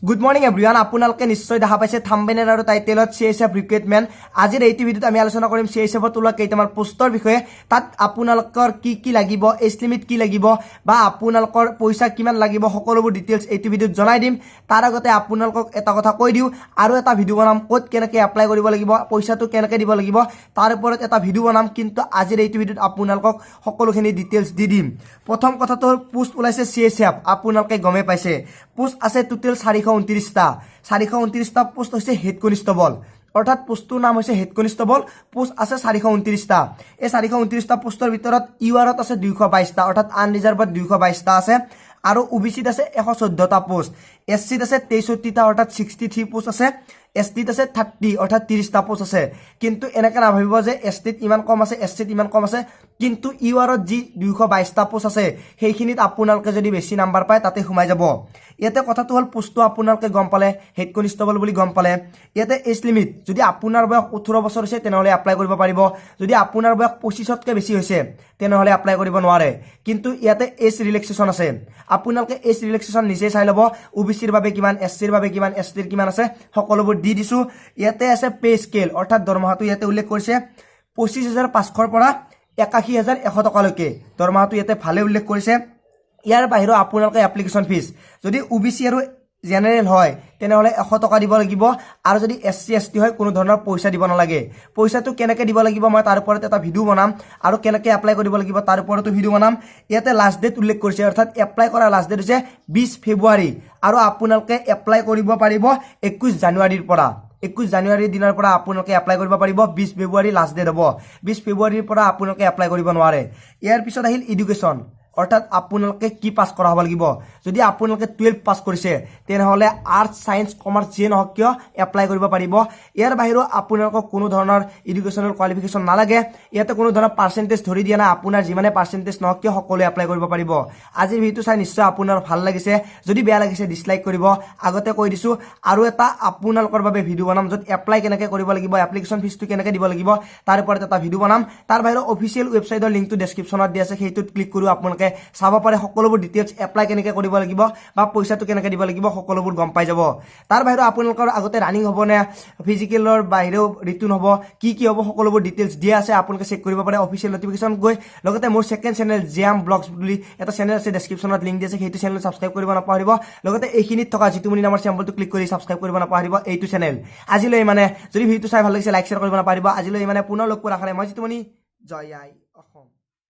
Good morning এভৰিওয়ান আপোনালোকে নিশ্চয় দেখা পাইছে থাম্বনেইল আৰু টাইটেলত CSF ৰিক্ৰুটমেণ্ট আজিৰ এই ভিডিঅ'ত আমি আলোচনা কৰিম CSFত ওলোৱা কেইটামান পোষ্টৰ বিষয়ে তাত আপোনালোকৰ কি লাগিব এজ লিমিট কি লাগিব বা আপোনালোকৰ পইচা কিমান লাগিব সকলোবোৰ ডিটেইলছ এই ভিডিঅ'ত জনাই দিম তাৰ আগতে আপোনালোকক এটা কথা কৈ দিও আৰু এটা ভিডিঅ' বনাম ক'ত কেনেকৈ এপ্লাই কৰিব লাগিব পইচাটো কেনেকৈ দিব লাগিব তাৰ ওপৰত এটা ভিডিঅ' বনাম কিন্তু আজিৰ এই ভিডিঅ'ত আপোনালোকক সকলোখিনি ডিটেইলছ দি দিম প্ৰথম কথাটো পোষ্ট ওলাইছে CSF আপোনালোকে গমে পাইছে পোষ্ট আছে টোটেল 429টা 429টা পোষ্ট হৈছে হেড কনষ্টেবল অৰ্থাৎ পোষ্টৰ নাম হৈছে হেড কনষ্টেবল পোষ্ট আছে 429টা এই 429টা পোষ্টৰ ভিতৰত ইউআৰত আছে 222টা অৰ্থাৎ আনৰিজাৰ্ভত 222টা আছে আৰু ওবিসিত আছে 114টা পোষ্ট এসসিত আছে 63টা অৰ্থাৎ 63 পোষ্ট আছে এসটিত আছে 30 অৰ্থাৎ 30টা পোষ্ট আছে কিন্তু এনেকা না ভাবিব যে এসটিত ইমান কম আছে এসসিত ইমান কম আছে কিন্তু ইউআৰত যি 222টা পোষ্ট আছে সেইখিনিত আপোনালোকে যদি বেছি নাম্বাৰ পায় তাতে সোমাই যাব ইয়াতে কথাটো হল পোষ্টটো আপোনালোকে গম পালে হেড কনষ্টেবল বুলি গম পালে ইয়াতে এজ লিমিট যদি আপোনাৰ বয়স 18 বছৰ হৈছে তেনেহলে এপ্লাই কৰিব পাৰিব যদি আপোনাৰ বয়স 25তকৈ বেছি হৈছে তেনেহলে এপ্লাই কৰিব নোৱাৰে কিন্তু ইয়াতে এজ ৰিলেক্সেশন আছে আপোনালোকে এজ ৰিলেক্সেশন নিজে চাই লব ওবিসিৰ বাবে কিমান এসসিৰ বাবে কিমান এসটিৰ কিমান আছে সকলোবোৰ দি দিছো ইয়াতে আছে পে স্কেল অৰ্থাৎ দৰমহাটো ইয়াতে উল্লেখ কৰিছে 25500 পৰা 81100 টকালৈকে দৰমহাটো ইয়াতে ভালে উল্লেখ কৰিছে ইয়াৰ বাহিৰে আপোনালোকে এপ্লিকেশন ফিজ যদি ওবিসি আৰু জেনাৰেল হয় তেনেহলে 100 টকা দিব লাগিব আৰু যদি এসসি এসটি হয় কোনো ধৰণৰ পইচা দিব নালাগে পইচাটো কেনেকৈ দিব লাগিব মই তাৰ ওপৰত এটা ভিডিঅ' বনাম আৰু কেনেকৈ এপ্লাই কৰিব লাগিব তাৰ ওপৰতো ভিডিঅ' বনাম ইয়াতে লাষ্ট ডেট উল্লেখ কৰিছে অৰ্থাৎ এপ্লাই কৰা লাষ্ট ডেট হৈছে 20 ফেব্ৰুৱাৰী আৰু আপোনালোকে এপ্লাই কৰিব পাৰিব 21 জানুৱাৰীৰ পৰা 21 জানুৱাৰীৰ দিনৰ পৰা আপোনালোকে এপ্লাই কৰিব পাৰিব 20 ফেব্ৰুৱাৰী লাষ্ট ডেট হ'ব 20 ফেব্ৰুৱাৰীৰ পৰা আপোনালোকে এপ্লাই কৰিব নোৱাৰে ইয়াৰ পিছত আহিল এডুকেশ্যন অৰ্থাৎ আপোনালোকে কি পাস কৰা হ'ব লাগিব যদি আপোনালোকে 12 পাস কৰিছে তেনেহলে আৰ্টস সায়েন্স কমাৰ্চ যে নহওক কিয় এপ্লাই কৰিব পাৰিব ইয়াৰ বাহিৰে আপোনালোকক কোনো ধৰণৰ এডুকেশ্যনেল কোৱালিফিকেশ্যন নালাগে ইয়াতে কোনো ধৰণৰ পাৰ্চেন্টেজ ধৰি দিয়া না আপোনাৰ যিমানে পাৰ্চেন্টেজ নহওক কিয় সকলোৱে এপ্লাই কৰিব পাৰিব আজিৰ ভিডিঅ'টো চাই নিশ্চয় আপোনাৰ ভাল লাগিছে যদি বেয়া লাগিছে ডিসলাইক কৰিব আগতে কৈ দিছো আৰু এটা আপোনালোকৰ বাবে ভিডিঅ' বনাম যত এপ্লাই কেনেকৈ কৰিব লাগিব এপ্লিকেশ্যন ফিজটো কেনেকৈ দিব লাগিব তাৰ ওপৰত এটা ভিডিঅ' বনাম তাৰ বাহিৰে অফিচিয়েল ৱেবছাইটৰ লিংকটো ডেসক্ৰিপচনত দিয়া আছে সেইটোত ক্লিক কৰি আপোনালোকে চাব পাৰে সকলোবোৰ ডিটেইলছ এপ্লাই কেনেকৈ কৰিব লাগিব বা পইচাটো কেনেকৈ দিব লাগিব সকলোবোৰ গম পাই যাব তাৰ বাহিৰে আপোনালোকৰ আগতে ৰানিং হ'ব নে ফিজিকেলৰ বাহিৰেও ৰিটাৰ্ণ হ'ব কি হ'ব সকলোবোৰ ডিটেইলছ দিয়া আছে আপোনালোকে চেক কৰিব পাৰে অফিচিয়েল নটিফিকেশন গৈ লগতে মোৰ সেকেন্ড চেনেল জিএম ব্লগছ বুলি এটা চেনেল আছে ডেসক্ৰিপচনত লিংক দিয়া আছে সেইটো চেনেল সাবস্ক্ৰাইব কৰিব নাপাহৰিব লগতে এইখিনিত থকা জিতুমনি নামৰ চিম্বলটো ক্লিক কৰি সাবস্ক্ৰাইব কৰিব নাপাহৰিব এইটো চেনেল আজিলৈ মানে যদি ভিডিঅ'টো চাই ভাল লাগিছে লাইক শেয়াৰ কৰিব নাপাহৰিব আজিলৈ মানে পুনৰ লগ পোৱাৰ আশাৰে মই জিতুমনি জয় আই অসম।